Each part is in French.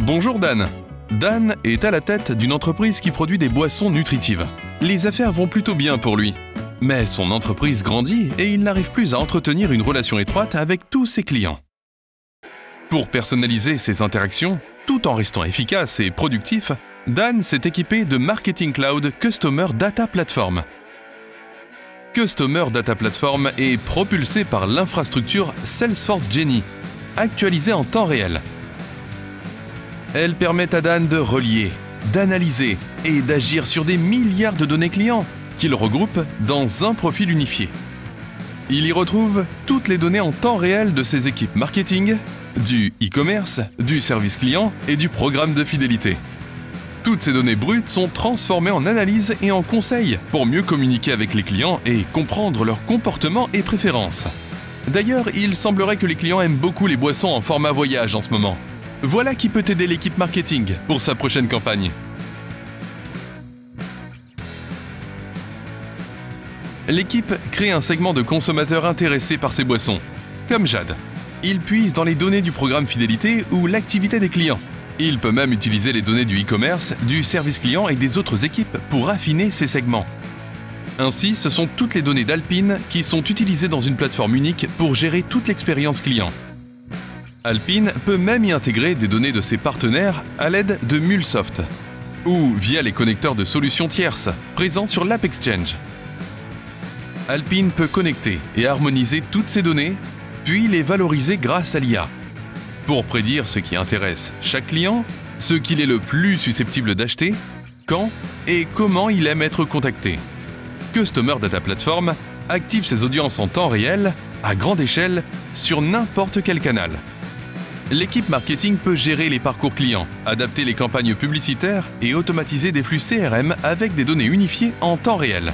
Bonjour Dan. Dan est à la tête d'une entreprise qui produit des boissons nutritives. Les affaires vont plutôt bien pour lui. Mais son entreprise grandit et il n'arrive plus à entretenir une relation étroite avec tous ses clients. Pour personnaliser ses interactions, tout en restant efficace et productif, Dan s'est équipé de Marketing Cloud Customer Data Platform. Customer Data Platform est propulsé par l'infrastructure Salesforce Genie, actualisée en temps réel. Elle permet à Dan de relier, d'analyser et d'agir sur des milliards de données clients qu'il regroupe dans un profil unifié. Il y retrouve toutes les données en temps réel de ses équipes marketing, du e-commerce, du service client et du programme de fidélité. Toutes ces données brutes sont transformées en analyse et en conseils pour mieux communiquer avec les clients et comprendre leurs comportements et préférences. D'ailleurs, il semblerait que les clients aiment beaucoup les boissons en format voyage en ce moment. Voilà qui peut aider l'équipe marketing pour sa prochaine campagne. L'équipe crée un segment de consommateurs intéressés par ces boissons, comme Jade. Il puise dans les données du programme fidélité ou l'activité des clients. Il peut même utiliser les données du e-commerce, du service client et des autres équipes pour affiner ces segments. Ainsi, ce sont toutes les données d'Alpine qui sont utilisées dans une plateforme unique pour gérer toute l'expérience client. Alpine peut même y intégrer des données de ses partenaires à l'aide de MuleSoft ou via les connecteurs de solutions tierces présents sur l'App Exchange. Alpine peut connecter et harmoniser toutes ces données, puis les valoriser grâce à l'IA. Pour prédire ce qui intéresse chaque client, ce qu'il est le plus susceptible d'acheter, quand et comment il aime être contacté. Customer Data Platform active ses audiences en temps réel, à grande échelle, sur n'importe quel canal. L'équipe marketing peut gérer les parcours clients, adapter les campagnes publicitaires et automatiser des flux CRM avec des données unifiées en temps réel.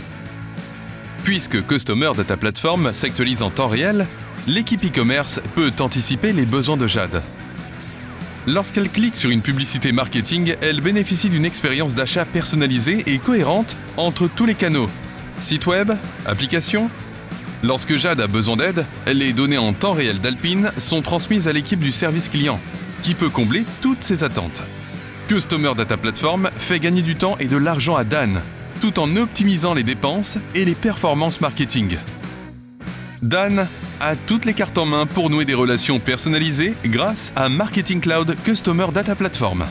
Puisque Customer Data Platform s'actualise en temps réel, l'équipe e-commerce peut anticiper les besoins de Jade. Lorsqu'elle clique sur une publicité marketing, elle bénéficie d'une expérience d'achat personnalisée et cohérente entre tous les canaux, site web, application. Lorsque Jade a besoin d'aide, les données en temps réel d'Alpine sont transmises à l'équipe du service client, qui peut combler toutes ses attentes. Customer Data Platform fait gagner du temps et de l'argent à Dan, tout en optimisant les dépenses et les performances marketing. Dan a toutes les cartes en main pour nouer des relations personnalisées grâce à Marketing Cloud Customer Data Platform.